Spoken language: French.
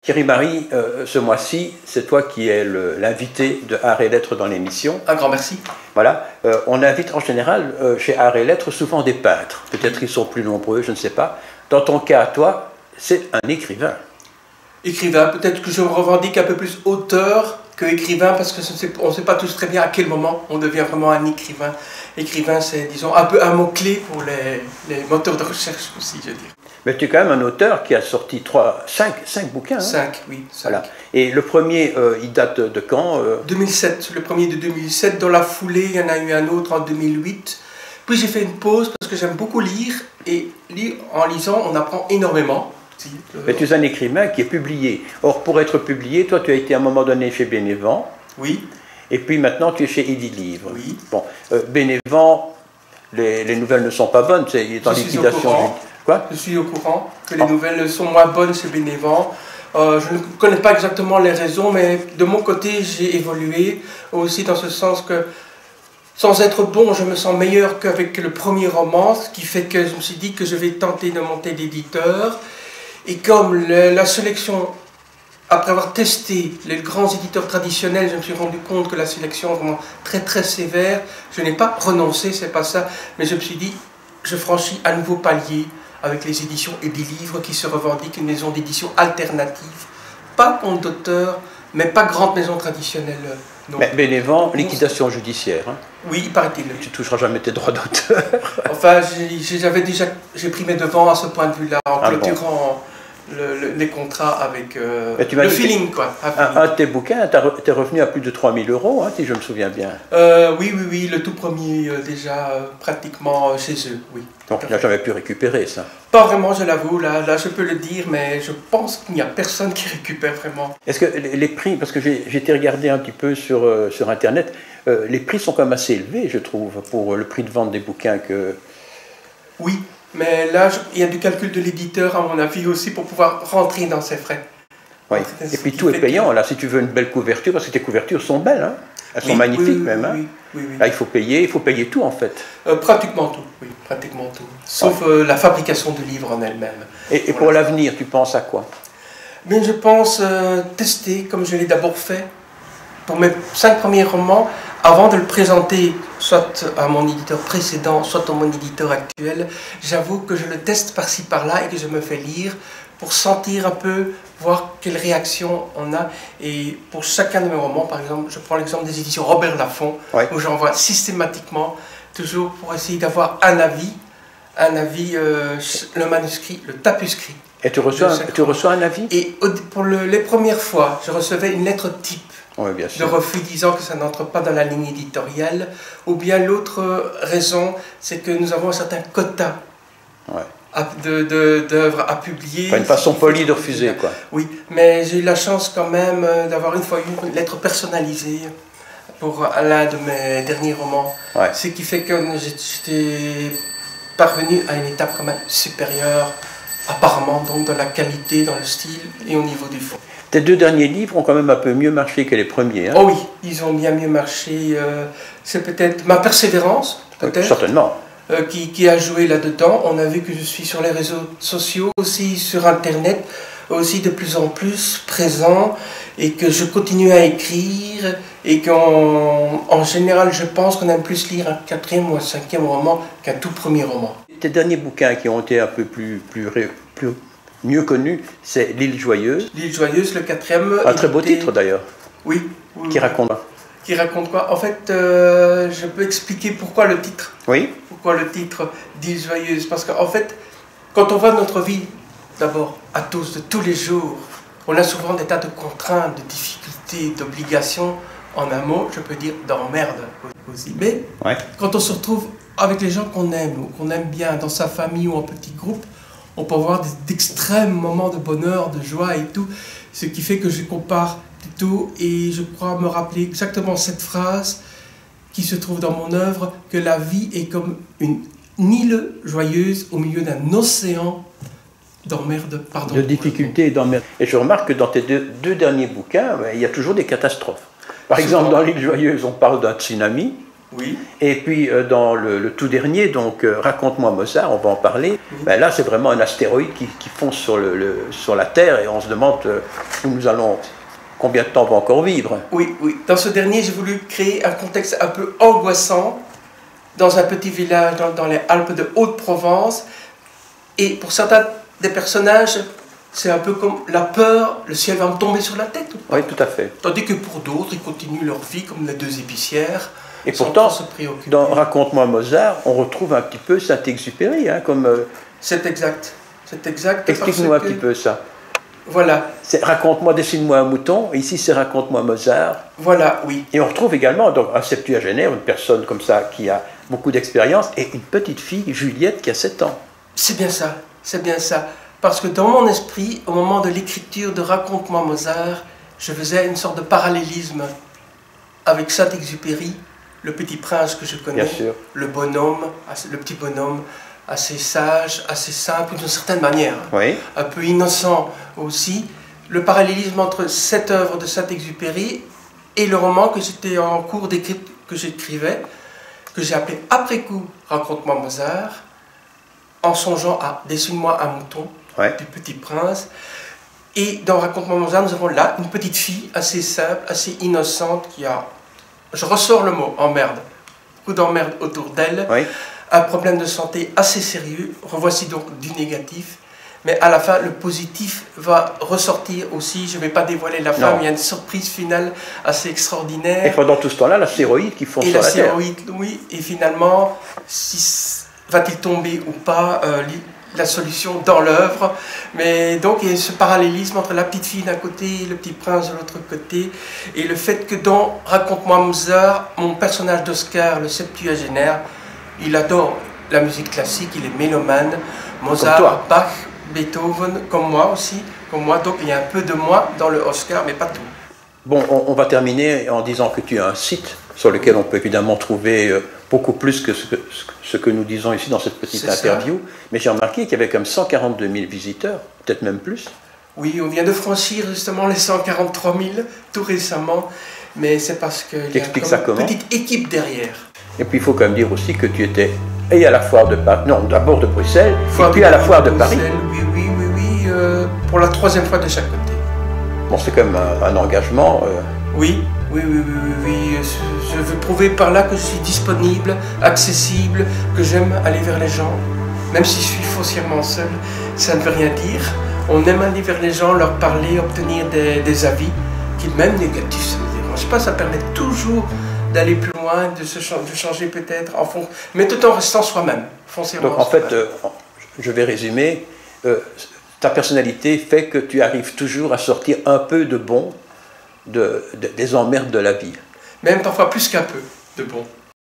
Thierry Marie, ce mois-ci, c'est toi qui es l'invité de Art et Lettres dans l'émission. Un grand merci. Voilà, on invite en général chez Art et Lettres souvent des peintres. Peut-être ils sont plus nombreux, je ne sais pas. Dans ton cas, toi, c'est un écrivain. Écrivain, peut-être que je me revendique un peu plus auteur que écrivain, parce qu'on ne sait pas tous très bien à quel moment on devient vraiment un écrivain. Écrivain, c'est, disons, un peu un mot-clé pour les moteurs de recherche aussi, je dirais. Mais tu es quand même un auteur qui a sorti 5 bouquins. 5, oui. 5. Voilà. Et le premier, il date de quand 2007, le premier de 2007. Dans la foulée, il y en a eu un autre en 2008. Puis j'ai fait une pause parce que j'aime beaucoup lire. Et en lisant, on apprend énormément. Mais tu es un écrivain qui est publié. Or, pour être publié, toi, tu as été à un moment donné chez Bénévent. Oui. Et puis maintenant, tu es chez Edilivre. Oui. Bon, Bénévent, les nouvelles ne sont pas bonnes. Il est en liquidation. Quoi? Je suis au courant que les nouvelles sont moins bonnes chez Bénévent. Je ne connais pas exactement les raisons, mais de mon côté, j'ai évolué aussi dans ce sens que, sans être bon, je me sens meilleur qu'avec le premier roman, ce qui fait que je me suis dit que je vais tenter de monter d'éditeur. Et comme la sélection, après avoir testé les grands éditeurs traditionnels, je me suis rendu compte que la sélection est vraiment très très sévère. Je n'ai pas renoncé, c'est pas ça, mais je me suis dit, je franchis un nouveau palier avec les éditions Edilivre qui se revendiquent une maison d'édition alternative, pas compte d'auteur, mais pas grande maison traditionnelle. Non. Mais Bénévent, liquidation judiciaire. Hein. Oui, il paraît-il. Tu ne toucheras jamais tes droits d'auteur. Enfin, j'ai pris mes devants à ce point de vue-là, en clôturant les contrats avec le feeling, quoi. Un de tes bouquins, tu es revenu à plus de 3 000 €, hein, si je me souviens bien. Oui, le tout premier, déjà pratiquement chez eux, oui. Donc tu n'as jamais pu récupérer ça? Pas vraiment, je l'avoue, là je peux le dire, mais je pense qu'il n'y a personne qui récupère vraiment. Est-ce que les prix, parce que j'ai été regarder un petit peu sur Internet, les prix sont quand même assez élevés, je trouve, pour le prix de vente des bouquins que... Oui, mais là, il y a du calcul de l'éditeur, à mon avis, aussi, pour pouvoir rentrer dans ses frais. Oui, et puis tout est payant, là, si tu veux une belle couverture, parce que tes couvertures sont belles, hein. Elles sont magnifiques même. Hein. Oui. Là, il faut payer tout en fait. Pratiquement tout, oui, pratiquement tout. Sauf la fabrication du livre en elle-même. Et pour l'avenir, tu penses à quoi? Bien, je pense tester, comme je l'ai d'abord fait, pour mes 5 premiers romans, avant de le présenter soit à mon éditeur précédent, soit à mon éditeur actuel. J'avoue que je le teste par-ci par-là et que je me fais lire pour sentir un peu, voir quelle réaction on a. Et pour chacun de mes romans, par exemple, je prends l'exemple des éditions Robert Laffont, où j'envoie systématiquement, toujours pour essayer d'avoir un avis, le manuscrit, le tapuscrit. Et tu reçois un avis? Et pour les premières fois, je recevais une lettre type. Oui, bien sûr. De refus disant que ça n'entre pas dans la ligne éditoriale, ou bien l'autre raison, c'est que nous avons un certain quota d'œuvres à publier. Enfin, une façon polie de refuser, quoi. Oui, mais j'ai eu la chance quand même d'avoir une fois eu une lettre personnalisée pour l'un de mes derniers romans, ce qui fait que j'étais parvenu à une étape quand même supérieure, apparemment, donc dans la qualité, dans le style et au niveau du fond. Tes 2 derniers livres ont quand même un peu mieux marché que les premiers. Hein. Oh oui, ils ont bien mieux marché. C'est peut-être ma persévérance, peut-être. Certainement. Qui a joué là-dedans. On a vu que je suis sur les réseaux sociaux, aussi sur Internet, aussi de plus en plus présent, et que je continue à écrire, et qu'en général, je pense qu'on aime plus lire un 4e ou un 5e roman qu'un tout premier roman. Tes derniers bouquins qui ont été un peu mieux connu, c'est L'île joyeuse. L'île joyeuse, le 4e. Un très beau titre d'ailleurs. Oui. Qui raconte quoi? Qui raconte quoi? En fait, je peux expliquer pourquoi le titre. Oui. Pourquoi le titre d'Île joyeuse? Parce qu'en fait, quand on voit notre vie, d'abord, à tous, de tous les jours, on a souvent des tas de contraintes, de difficultés, d'obligations. En un mot, je peux dire d'emmerde aussi. Mais quand on se retrouve avec les gens qu'on aime, ou qu'on aime bien, dans sa famille ou en petit groupe, on peut avoir d'extrêmes moments de bonheur, de joie et tout, ce qui fait que je compare plutôt, et je crois me rappeler exactement cette phrase qui se trouve dans mon œuvre, que la vie est comme une île joyeuse au milieu d'un océan d'emmerde, pardon. De difficultés et d'emmerde. Et je remarque que dans tes deux derniers bouquins, il y a toujours des catastrophes. Par exemple, dans L'île joyeuse, on parle d'un tsunami. Oui. Et puis dans le tout dernier, donc Raconte-moi Mozart, on va en parler, ben là c'est vraiment un astéroïde qui fonce sur la Terre et on se demande où nous allons, combien de temps on va encore vivre. Oui, oui. Dans ce dernier, j'ai voulu créer un contexte un peu angoissant dans un petit village dans les Alpes de Haute-Provence. Et pour certains des personnages, c'est un peu comme la peur, le ciel va me tomber sur la tête. Oui, tout à fait. Tandis que pour d'autres, ils continuent leur vie comme les deux épicières. Et pourtant, se préoccuper. Dans Raconte-moi Mozart, on retrouve un petit peu Saint-Exupéry, hein, comme... C'est exact. C'est exact. Explique-nous un petit peu ça. Voilà. Raconte-moi, dessine-moi un mouton. Ici, c'est Raconte-moi Mozart. Voilà, oui. Et on retrouve également donc, un septuagénaire, une personne comme ça qui a beaucoup d'expérience, et une petite fille, Juliette, qui a 7 ans. C'est bien ça. C'est bien ça. Parce que dans mon esprit, au moment de l'écriture de Raconte-moi Mozart, je faisais une sorte de parallélisme avec Saint-Exupéry, le petit prince que je connais, le bonhomme, le petit bonhomme, assez sage, assez simple d'une certaine manière, oui. Un peu innocent aussi. Le parallélisme entre cette œuvre de Saint-Exupéry et le roman que j'étais en cours d'écrire, que j'écrivais, que j'ai appelé après coup Raconte-moi Mozart, en songeant à Dessine-moi un mouton, du petit prince. Et dans Raconte-moi Mozart, nous avons là une petite fille assez simple, assez innocente, qui a, je ressors le mot, emmerde, beaucoup d'emmerde autour d'elle, un problème de santé assez sérieux, revoici donc du négatif, mais à la fin, le positif va ressortir aussi, je ne vais pas dévoiler la fin, mais il y a une surprise finale assez extraordinaire. Et pendant tout ce temps-là, l'astéroïde qui fonce sur la Terre. Oui, et finalement, va-t-il tomber ou pas, la solution dans l'œuvre, mais donc il y a ce parallélisme entre la petite fille d'un côté et le petit prince de l'autre côté, et le fait que dans Raconte-moi Mozart, mon personnage d'Oscar, le septuagénaire, il adore la musique classique, il est mélomane, Mozart, Bach, Beethoven, comme moi aussi, donc il y a un peu de moi dans le Oscar, mais pas tout. Bon, on va terminer en disant que tu as un site sur lequel on peut évidemment trouver beaucoup plus que ce que nous disons ici dans cette petite interview. Mais j'ai remarqué qu'il y avait comme 142 000 visiteurs, peut-être même plus. Oui, on vient de franchir justement les 143 000 tout récemment, mais c'est parce qu'il y a une petite équipe derrière. Et puis il faut quand même dire aussi que tu étais et à la foire de Paris, non, d'abord de Bruxelles, et puis à la foire de Paris. Oui, pour la 3e fois de chaque côté. Bon, c'est quand même un engagement. Oui. Je veux prouver par là que je suis disponible, accessible, que j'aime aller vers les gens. Même si je suis foncièrement seul, ça ne veut rien dire. On aime aller vers les gens, leur parler, obtenir des avis, qui même négatifs, ça ne me dérange pas, ça permet toujours d'aller plus loin, de changer peut-être, en fond, mais tout en restant soi-même, foncièrement. Donc en fait, je vais résumer, ta personnalité fait que tu arrives toujours à sortir un peu de bon des emmerdes de la vie. Même parfois plus qu'un peu de bon.